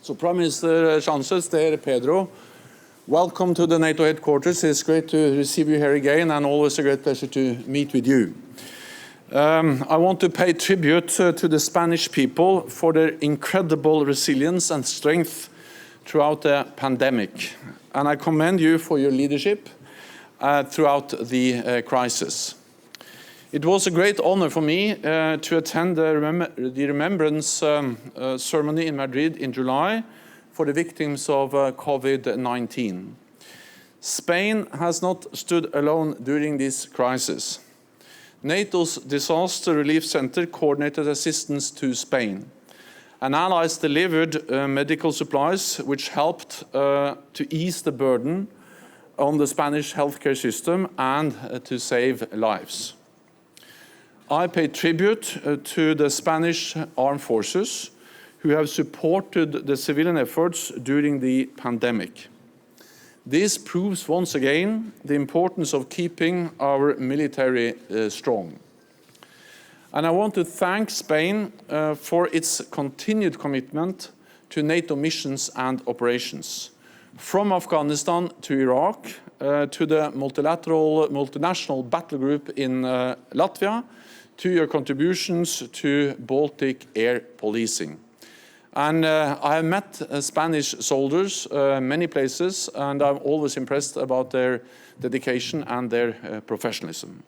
So Prime Minister Sánchez, dear Pedro, welcome to the NATO headquarters. It's great to receive you here again and always a great pleasure to meet with you. I want to pay tribute to the Spanish people for their incredible resilience and strength throughout the pandemic. And I commend you for your leadership throughout the crisis. It was a great honor for me to attend the remembrance ceremony in Madrid in July for the victims of COVID-19. Spain has not stood alone during this crisis. NATO's Disaster Relief Center coordinated assistance to Spain, and allies delivered medical supplies which helped to ease the burden on the Spanish healthcare system and to save lives. I pay tribute to the Spanish armed forces who have supported the civilian efforts during the pandemic. This proves once again the importance of keeping our military strong. And I want to thank Spain for its continued commitment to NATO missions and operations, from Afghanistan to Iraq, to the multinational battle group in Latvia, to your contributions to Baltic air policing. And I have met Spanish soldiers many places, and I'm always impressed about their dedication and their professionalism.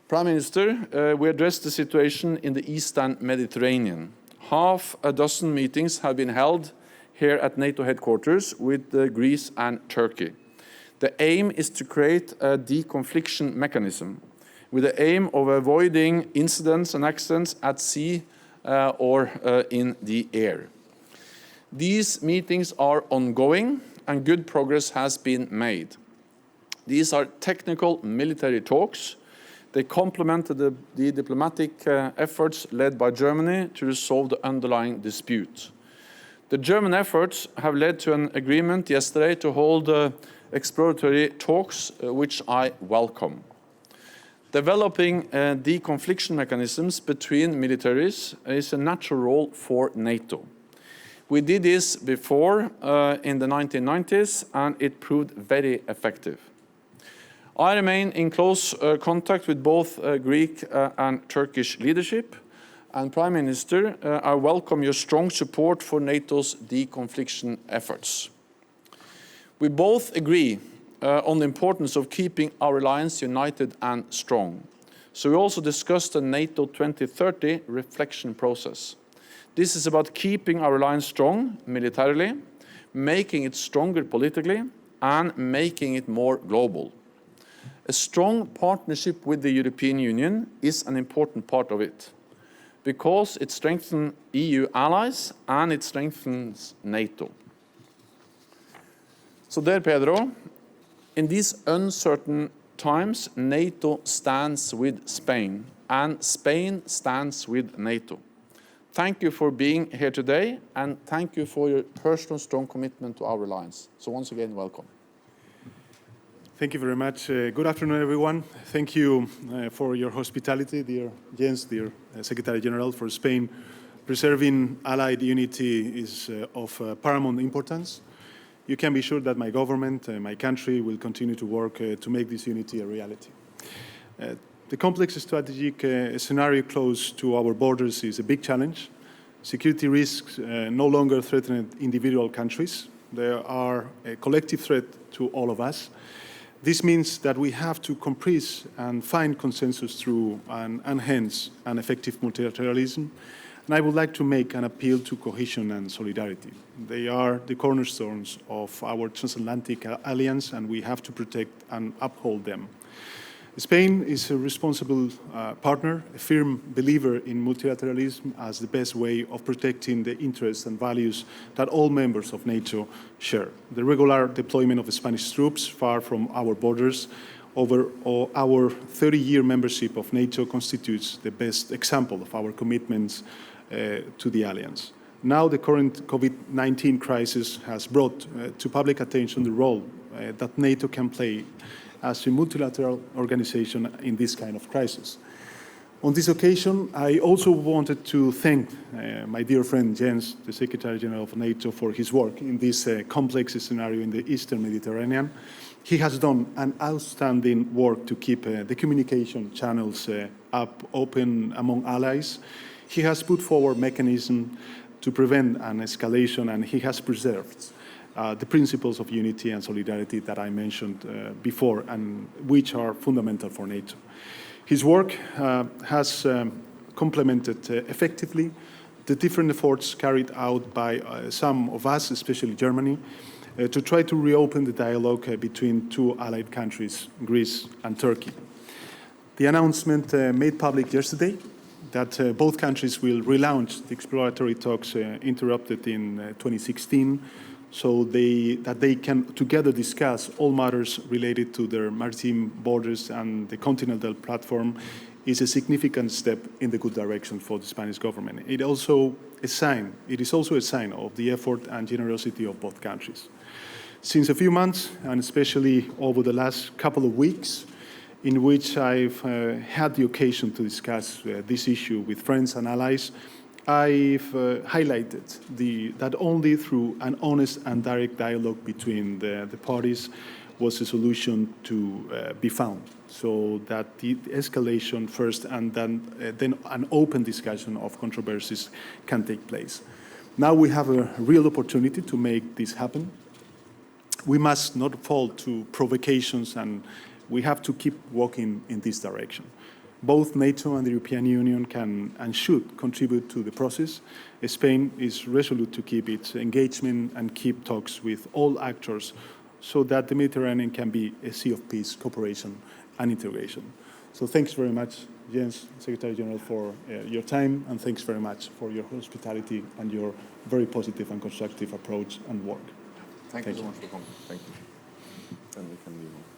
Prime Minister, we addressed the situation in the Eastern Mediterranean. Half a dozen meetings have been held here at NATO headquarters with Greece and Turkey. The aim is to create a deconfliction mechanism with the aim of avoiding incidents and accidents at sea or in the air. These meetings are ongoing and good progress has been made. These are technical military talks. They complement the diplomatic efforts led by Germany to resolve the underlying dispute. The German efforts have led to an agreement yesterday to hold exploratory talks, which I welcome. Developing deconfliction mechanisms between militaries is a natural role for NATO. We did this before in the 1990s, and it proved very effective. I remain in close contact with both Greek and Turkish leadership. And Prime Minister, I welcome your strong support for NATO's deconfliction efforts. We both agree on the importance of keeping our alliance united and strong. So we also discussed the NATO 2030 reflection process. This is about keeping our alliance strong militarily, making it stronger politically, and making it more global. A strong partnership with the European Union is an important part of it, because it strengthens EU allies and it strengthens NATO. So there, Pedro, in these uncertain times, NATO stands with Spain, and Spain stands with NATO. Thank you for being here today, and thank you for your personal strong commitment to our alliance. So once again, welcome. Thank you very much. Good afternoon, everyone. Thank you for your hospitality, dear Jens, dear Secretary General, for Spain. Preserving Allied unity is of paramount importance. You can be sure that my government, my country, will continue to work to make this unity a reality. The complex strategic scenario close to our borders is a big challenge. Security risks no longer threaten individual countries. They are a collective threat to all of us. This means that we have to compress and find consensus through and enhance an effective multilateralism. And I would like to make an appeal to cohesion and solidarity. They are the cornerstones of our transatlantic alliance, and we have to protect and uphold them. Spain is a responsible partner, a firm believer in multilateralism as the best way of protecting the interests and values that all members of NATO share. The regular deployment of Spanish troops far from our borders over our 30-year membership of NATO constitutes the best example of our commitments to the alliance. Now the current COVID-19 crisis has brought to public attention the role that NATO can play as a multilateral organization in this kind of crisis. On this occasion, I also wanted to thank my dear friend Jens, the Secretary General of NATO, for his work in this complex scenario in the Eastern Mediterranean. He has done an outstanding work to keep the communication channels open among allies. He has put forward mechanisms to prevent an escalation, and he has preserved the principles of unity and solidarity that I mentioned before, and which are fundamental for NATO. His work has complemented effectively the different efforts carried out by some of us, especially Germany, to try to reopen the dialogue between two allied countries, Greece and Turkey. The announcement made public yesterday that both countries will relaunch the exploratory talks interrupted in 2016, so that they can together discuss all matters related to their maritime borders and the continental platform is a significant step in the good direction for the Spanish government. It is also a sign of the effort and generosity of both countries. Since a few months, and especially over the last couple of weeks, in which I've had the occasion to discuss this issue with friends and allies, I've highlighted that only through an honest and direct dialogue between the parties was a solution to be found, so that the escalation first and then an open discussion of controversies can take place. Now we have a real opportunity to make this happen. We must not fall to provocations, and we have to keep walking in this direction. Both NATO and the European Union can and should contribute to the process. Spain is resolute to keep its engagement and keep talks with all actors so that the Mediterranean can be a sea of peace, cooperation, and integration. So thanks very much, Jens, Secretary General, for your time, and thanks very much for your hospitality and your very positive and constructive approach and work. Thank you so much for coming. Thank you. Then we can move on.